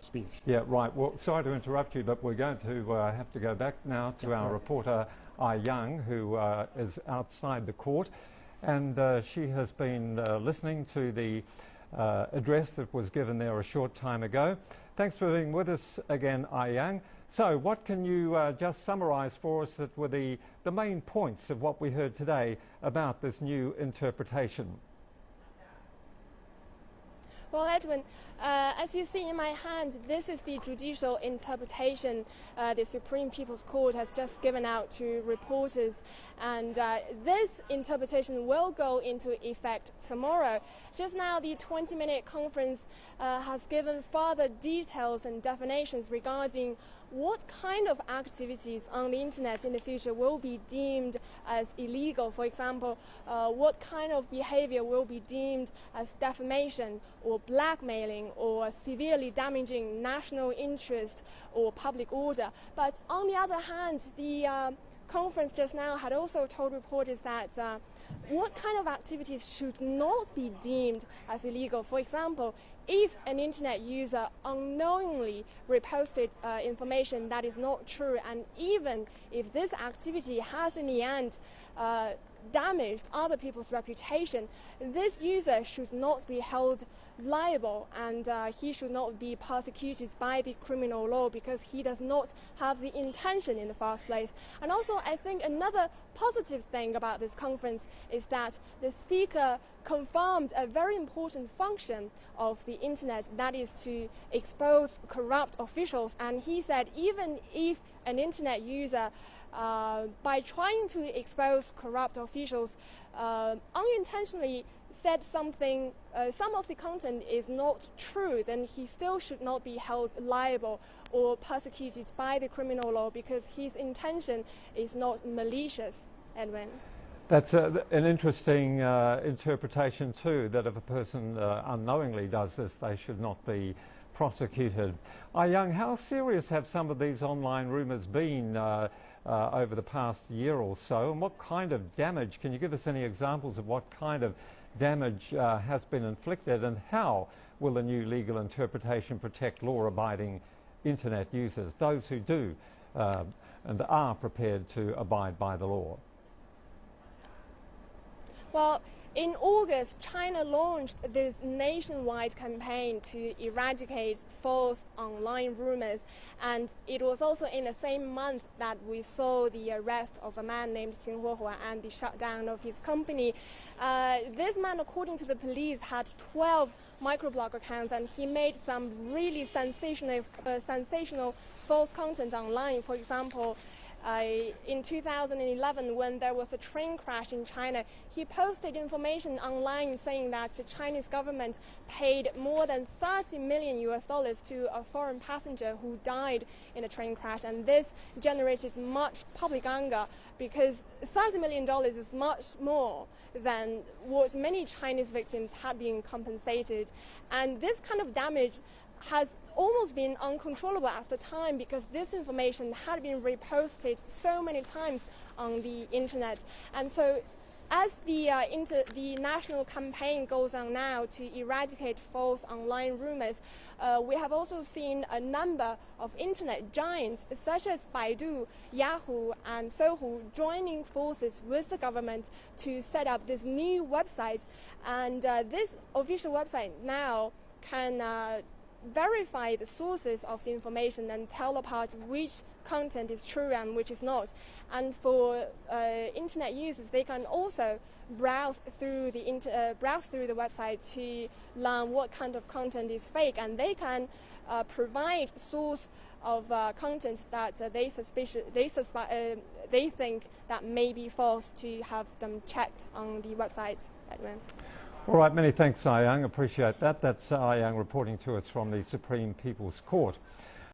speech. Yeah, right. Well, sorry to interrupt you, but we're going to have to go back now to our reporter, Ai Young, who is outside the court. And she has been listening to the address that was given there a short time ago. Thanks for being with us again, Ai Young. So what can you just summarise for us that were the main points of what we heard today about this new interpretation? Well, Edwin, as you see in my hand, this is the judicial interpretation the Supreme People's Court has just given out to reporters. And this interpretation will go into effect tomorrow. Just now, the 20-minute conference has given further details and definitions regarding what kind of activities on the internet in the future will be deemed as illegal. For example, what kind of behavior will be deemed as defamation or blackmailing or severely damaging national interest or public order. But on the other hand, the conference just now had also told reporters that what kind of activities should not be deemed as illegal. For example, if an internet user unknowingly reposted information that is not true, and even if this activity has in the end damaged other people's reputation, this user should not be held liable, and he should not be persecuted by the criminal law because he does not have the intention in the first place. And also, I think another positive thing about this conference is that the speaker confirmed a very important function of the internet, that is to expose corrupt officials. And he said even if an internet user by trying to expose corrupt officials unintentionally said something, some of the content is not true, then he still should not be held liable or persecuted by the criminal law because his intention is not malicious. Edwin. That's an interesting interpretation too, that if a person unknowingly does this, they should not be prosecuted. Ai Young, how serious have some of these online rumours been over the past year or so, and what kind of damage, can you give us any examples of what kind of damage has been inflicted, and how will the new legal interpretation protect law-abiding internet users, those who do and are prepared to abide by the law? Well, in August, China launched this nationwide campaign to eradicate false online rumors, and it was also in the same month that we saw the arrest of a man named Qin Huohua and the shutdown of his company. This man, according to the police, had 12 microblog accounts, and he made some really sensational false content online. For example, in 2011, when there was a train crash in China, he posted information online saying that the Chinese government paid more than $30 million to a foreign passenger who died in a train crash, and this generated much public anger because $30 million is much more than what many Chinese victims had been compensated. And this kind of damage has almost been uncontrollable at the time because this information had been reposted so many times on the internet. And so as the national campaign goes on now to eradicate false online rumors, we have also seen a number of internet giants such as Baidu, Yahoo and Sohu joining forces with the government to set up this new website. And this official website now can verify the sources of the information and tell apart which content is true and which is not. And for internet users, they can also browse through the website to learn what kind of content is fake, and they can provide source of content that they think that may be false to have them checked on the website. Edwin. All right, many thanks, Ai Young. Appreciate that. That's Ai Young reporting to us from the Supreme People's Court.